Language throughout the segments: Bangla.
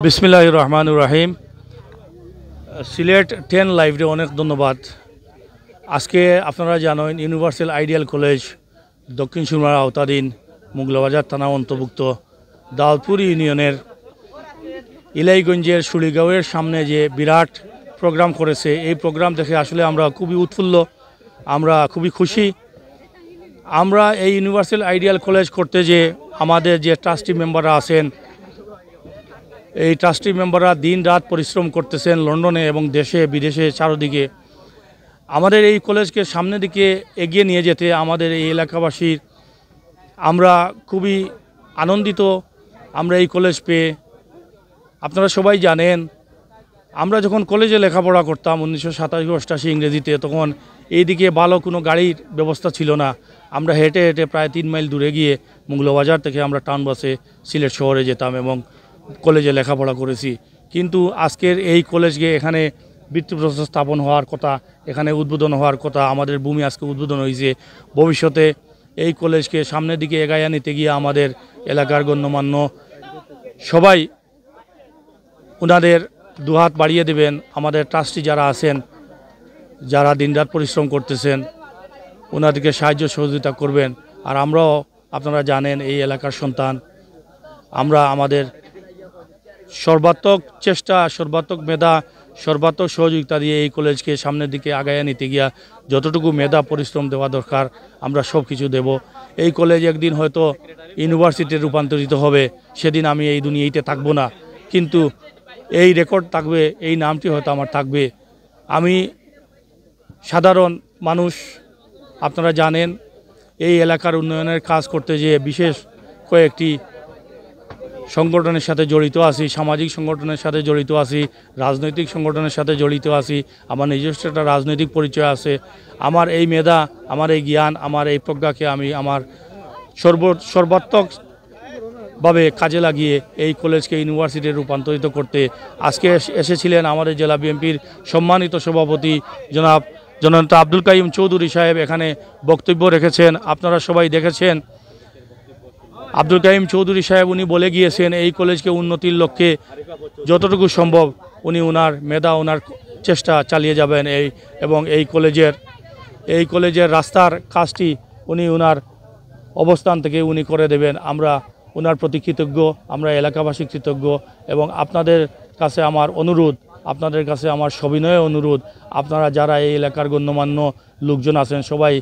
বিসমিল্লাহির রহমানির রহিম। সিলেট 10 লাইভে অনেক ধন্যবাদ। আজকে আপনারা জানেন ইউনিভার্সাল আইডিয়াল কলেজ দক্ষিণ সুরমার আওতাধীন মোগলাবাজার থানা অন্তর্ভুক্ত দাউদপুর ইউনিয়নের ইলাইগঞ্জের সুলিগাঁওয়ের সামনে যে বিরাট প্রোগ্রাম করেছে, এই প্রোগ্রাম দেখে আসলে আমরা খুবই উৎফুল্ল, আমরা খুবই খুশি। আমরা এই ইউনিভার্সাল আইডিয়াল কলেজ করতে যে আমাদের যে ট্রাস্টি মেম্বাররা আছেন, এই ট্রাস্টি মেম্বাররা দিন রাত পরিশ্রম করতেছেন লন্ডনে এবং দেশে বিদেশে চারদিকে। আমাদের এই কলেজকে সামনের দিকে এগিয়ে নিয়ে যেতে আমাদের এই এলাকাবাসীর আমরা খুবই আনন্দিত। আমরা এই কলেজ পেয়ে, আপনারা সবাই জানেন, আমরা যখন কলেজে লেখাপড়া করতাম 1987-88 ইংরেজিতে, তখন এইদিকে ভালো কোনো গাড়ির ব্যবস্থা ছিল না। আমরা হেঁটে হেঁটে প্রায় 3 মাইল দূরে গিয়ে মোগলাবাজার থেকে আমরা টাউন বাসে সিলেট শহরে যেতাম এবং কলেজে লেখাপড়া করেছি। কিন্তু আজকের এই কলেজকে এখানে ভিত্তিপ্রস্তর স্থাপন হওয়ার কথা, এখানে উদ্বোধন হওয়ার কথা, আমাদের ভূমি আজকে উদ্বোধন হয়েছে। ভবিষ্যতে এই কলেজকে সামনের দিকে এগিয়ে নিতে গিয়ে আমাদের এলাকার গণ্যমান্য সবাই ওনাদের দুহাত বাড়িয়ে দেবেন। আমাদের ট্রাস্টি যারা আছেন, যারা দিনরাত পরিশ্রম করতেছেন, ওনাদেরকে সাহায্য সহযোগিতা করবেন। আর আমরাও, আপনারা জানেন, এই এলাকার সন্তান, আমরা আমাদের সর্বাত্মক চেষ্টা, সর্বাত্মক মেধা, সর্বাত্মক সহযোগিতা দিয়ে এই কলেজকে সামনের দিকে আগায় নিতে গিয়া যতটুকু মেধা পরিশ্রম দেওয়া দরকার আমরা সব কিছু দেব। এই কলেজ একদিন হয়তো ইউনিভার্সিটিতে রূপান্তরিত হবে, সেদিন আমি এই দুনিয়াতে থাকবো না, কিন্তু এই রেকর্ড থাকবে, এই নামটি হয়তো আমার থাকবে। আমি সাধারণ মানুষ, আপনারা জানেন, এই এলাকার উন্নয়নের কাজ করতে যেয়ে বিশেষ কয়েকটি সংগঠনের সাথে জড়িত আছি, সামাজিক সংগঠনের সাথে জড়িত আছি, রাজনৈতিক সংগঠনের সাথে জড়িত আছি। আমার নিজস্ব একটা রাজনৈতিক পরিচয় আছে। আমার এই মেধা, আমার এই জ্ঞান, আমার এই প্রজ্ঞাকে আমি আমার সর্বাত্মকভাবে কাজে লাগিয়ে এই কলেজকে ইউনিভার্সিটিতে রূপান্তরিত করতে আজকে এসেছিলেন আমাদের জেলা বিএনপির সম্মানিত সভাপতি জনাব আব্দুল কাইম চৌধুরী সাহেব। এখানে বক্তব্য রেখেছেন, আপনারা সবাই দেখেছেন। আব্দুল কাইম চৌধুরী সাহেব উনি বলে গিয়েছেন এই কলেজকে উন্নতির লক্ষ্যে যতটুকু সম্ভব উনি ওনার মেধা, ওনার চেষ্টা চালিয়ে যাবেন। এবং এই কলেজের রাস্তার কাজটি উনি ওনার অবস্থান থেকে উনি করে দেবেন। আমরা ওনার প্রতি কৃতজ্ঞ, আমরা এলাকাবাসী কৃতজ্ঞ। এবং আপনাদের কাছে আমার অনুরোধ, আপনাদের কাছে আমার সবিনয় অনুরোধ, আপনারা যারা এই এলাকার গণ্যমান্য লোকজন আছেন, সবাই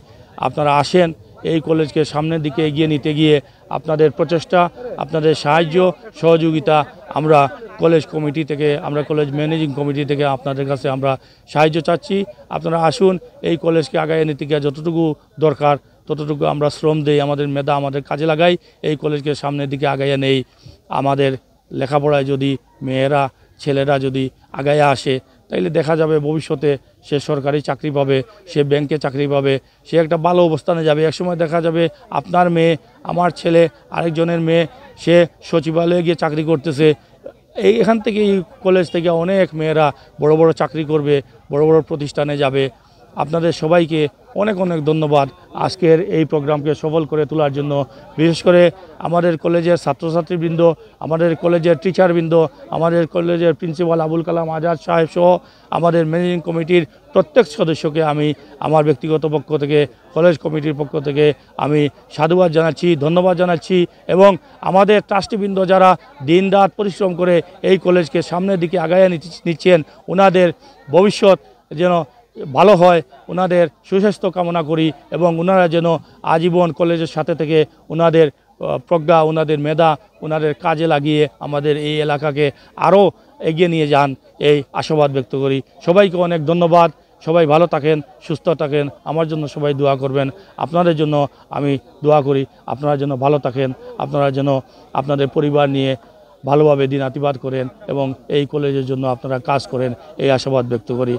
আপনারা আসেন এই কলেজকে সামনের দিকে এগিয়ে নিতে গিয়ে। আপনাদের প্রচেষ্টা, আপনাদের সাহায্য সহযোগিতা আমরা কলেজ কমিটি থেকে, আমরা কলেজ ম্যানেজিং কমিটি থেকে আপনাদের কাছে আমরা সাহায্য চাচ্ছি। আপনারা আসুন, এই কলেজকে আগায় নিতে গিয়ে যতটুকু দরকার ততটুকু আমরা শ্রম দেই, আমাদের মেধা আমাদের কাজে লাগাই, এই কলেজকে সামনের দিকে আগাইয়া নেই। আমাদের লেখাপড়ায় যদি মেয়েরা, ছেলেরা যদি আগায় আসে, তাইলে দেখা যাবে ভবিষ্যতে সে সরকারি চাকরি পাবে, সে ব্যাংকে চাকরি পাবে, সে একটা ভালো অবস্থানে যাবে। একসময় দেখা যাবে আপনার মেয়ে, আমার ছেলে, আরেকজনের মেয়ে, সে সচিবালয়ে গিয়ে চাকরি করতেছে। এখান থেকে, এই কলেজ থেকে অনেক মেয়েরা বড় বড় চাকরি করবে, বড় বড় প্রতিষ্ঠানে যাবে। আপনাদের সবাইকে অনেক অনেক ধন্যবাদ আজকের এই প্রোগ্রামকে সফল করে তোলার জন্য। বিশেষ করে আমাদের কলেজের ছাত্রছাত্রীবৃন্দ, আমাদের কলেজের টিচারবৃন্দ, আমাদের কলেজের প্রিন্সিপাল আবুল কালাম আজাদ সাহেব সহ আমাদের ম্যানেজিং কমিটির প্রত্যেক সদস্যকে আমি আমার ব্যক্তিগত পক্ষ থেকে, কলেজ কমিটির পক্ষ থেকে আমি সাধুবাদ জানাচ্ছি, ধন্যবাদ জানাচ্ছি। এবং আমাদের ট্রাস্টিবৃন্দ যারা দিনরাত পরিশ্রম করে এই কলেজকে সামনের দিকে আগায় নিচ্ছেন, ওনাদের ভবিষ্যৎ যেন ভালো হয়, ওনাদের সুস্বাস্থ্য কামনা করি। এবং ওনারা যেন আজীবন কলেজের সাথে থেকে ওনাদের প্রজ্ঞা, ওনাদের মেধা, ওনাদের কাজে লাগিয়ে আমাদের এই এলাকাকে আরও এগিয়ে নিয়ে যান, এই আশাবাদ ব্যক্ত করি। সবাইকে অনেক ধন্যবাদ। সবাই ভালো থাকেন, সুস্থ থাকেন। আমার জন্য সবাই দোয়া করবেন, আপনাদের জন্য আমি দোয়া করি। আপনারা যেন ভালো থাকেন, আপনারা যেন আপনাদের পরিবার নিয়ে ভালোভাবে দিন অতিবাহিত করেন এবং এই কলেজের জন্য আপনারা কাজ করেন, এই আশাবাদ ব্যক্ত করি।